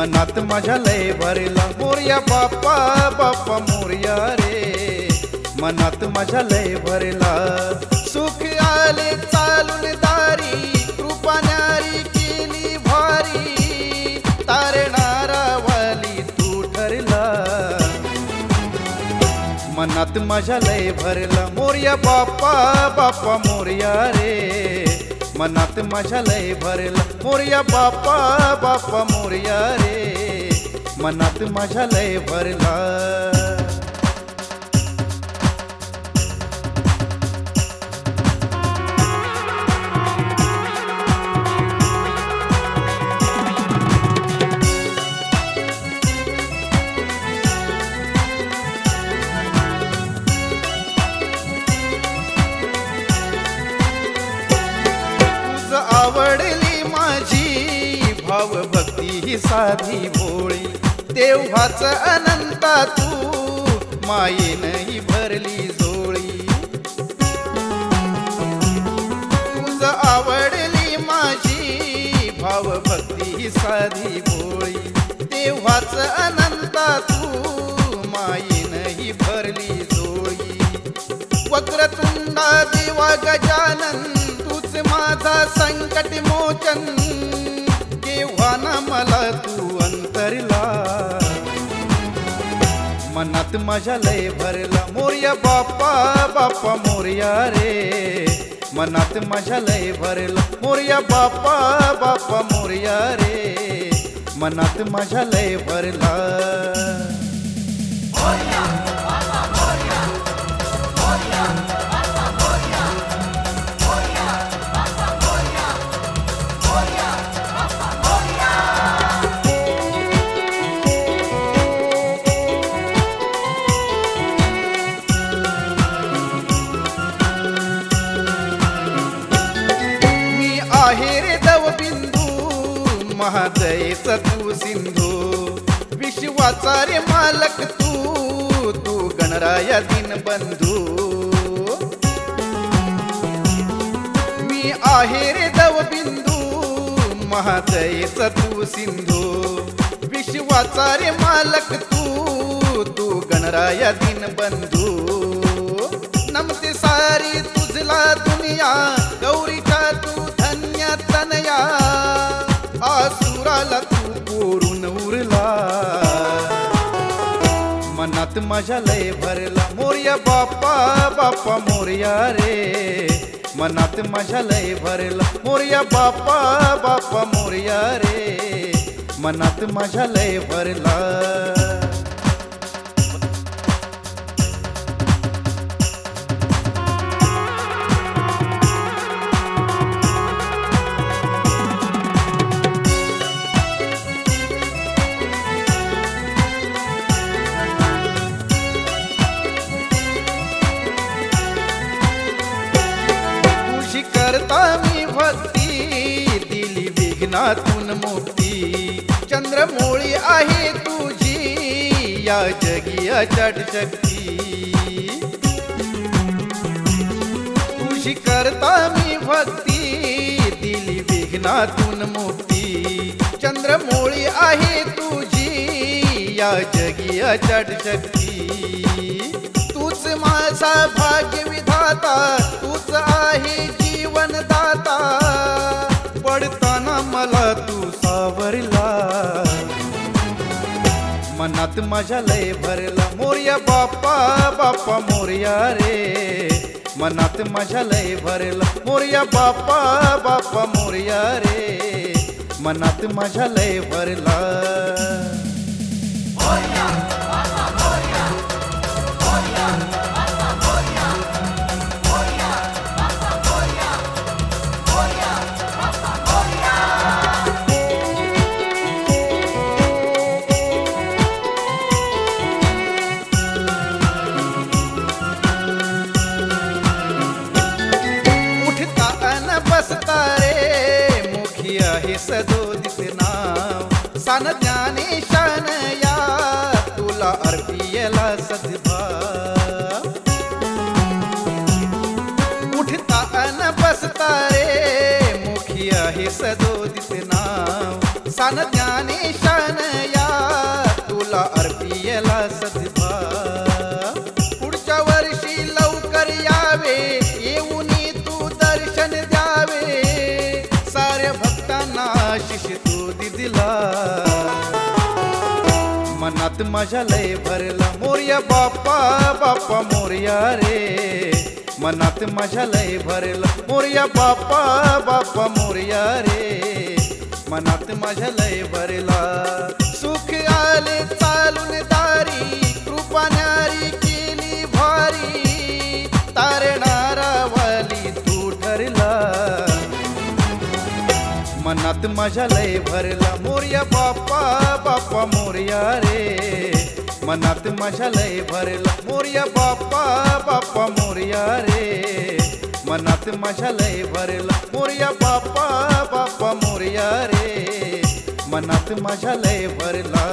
मनात माझ्या लय भरला मोरया बाप्पा बाप्पा मोरया रे, मनात माझ्या लय भरला। सुख आले चालून दारी, कृपा न्यारी केली भारी, तारणारा वाली तू ठरला। मनात माझ्या लय भरला मोरया बाप्पा बाप्पा मोरया रे, मनात माझ्या लय भरला मोरया बाप्पा बाप्पा मोरया रे, मनात माझ्या लय भरला। आवडली माझी भावभक्ती ही साधी भोळी, देवाच अनंता तू मायेनही भरली जोळी। तुझ आवडली माझी भावभक्ती ही साधी भोळी, देवाच अनंता तू मायेनही भरली जोळी। वक्रतुंडा देवा गजानन तूच माझा संकट मोचन, केव्हा ना मला तू अंतरला। मनात माझ्या लय भरला मोरया बाप्पा बाप्पा मोरया रे, मनात माझ्या लय भरला मोरया बाप्पा बाप्पा मोरया रे, मनात माझ्या लय भरला। आहे रे दव बिंदू महादयेचा तू सिंधू, विश्वाचा रे मालक तू, तू गणराया दीनबंधू। मी आहे रे दव बिंदू महादयेचा तू सिंधू, विश्वाचा रे मालक तू, तू गणराया दीनबंधू। नमते सारी तुझला दुनिया, गौरीचा तू धन्य तनया, आसुराला तू कोरून उरला। मनात माझ्या लय भरला मोरया बाप्पा बाप्पा मोरया रे, मनात माझ्या लय भरला मोरया बाप्पा बाप्पा मोरया रे, मनात माझ्या लय भरला। करता मी भक्ती दिली विघ्नातून मुक्ती, चंद्रमौळी आहे तुझी या जगी अचाट शक्ती। तुझी करता मी भक्ती दिली विघ्नातून मुक्ती, चंद्रमौळी आहे तुझी या जगी अचाट शक्ती। तूच माझा भाग्य विधाता, तूच आहे जीवन दाता, पडताना मला तू सावरला। मनात माझ्या लय भरला मोरया बाप्पा बाप्पा मोरया रे, मनात माझ्या लय भरला मोरया बाप्पा बाप्पा मोरया रे, मनात माझ्या लय भरला। सदोदित नाव सान ज्ञानेशान या, तुला अर्पियला सद्भाव। उठता अन बसता रे मुखी आहे सदोदित नाव, सान ज्ञानेशान मनात माझ्या लय भरला मोरया बाप्पा बाप्पा मोरया रे मनात माझ्या लय भरला मोरया बाप्पा बाप्पा मोरया रे मनात माझ्या लय भरला सुख आले चालून दारी कृपा न्यारी केली भारी तारणारा वाली तू ठरला मनात माझ्या लय भरला मोरया बाप्पा बाप्पा मोरया रे मनात माझ्या लय भरला मोरया बाप्पा बाप्पा मोरया रे मनात माझ्या लय भरला मोरया बाप्पा बाप्पा मोरया रे मनात माझ्या लय भरला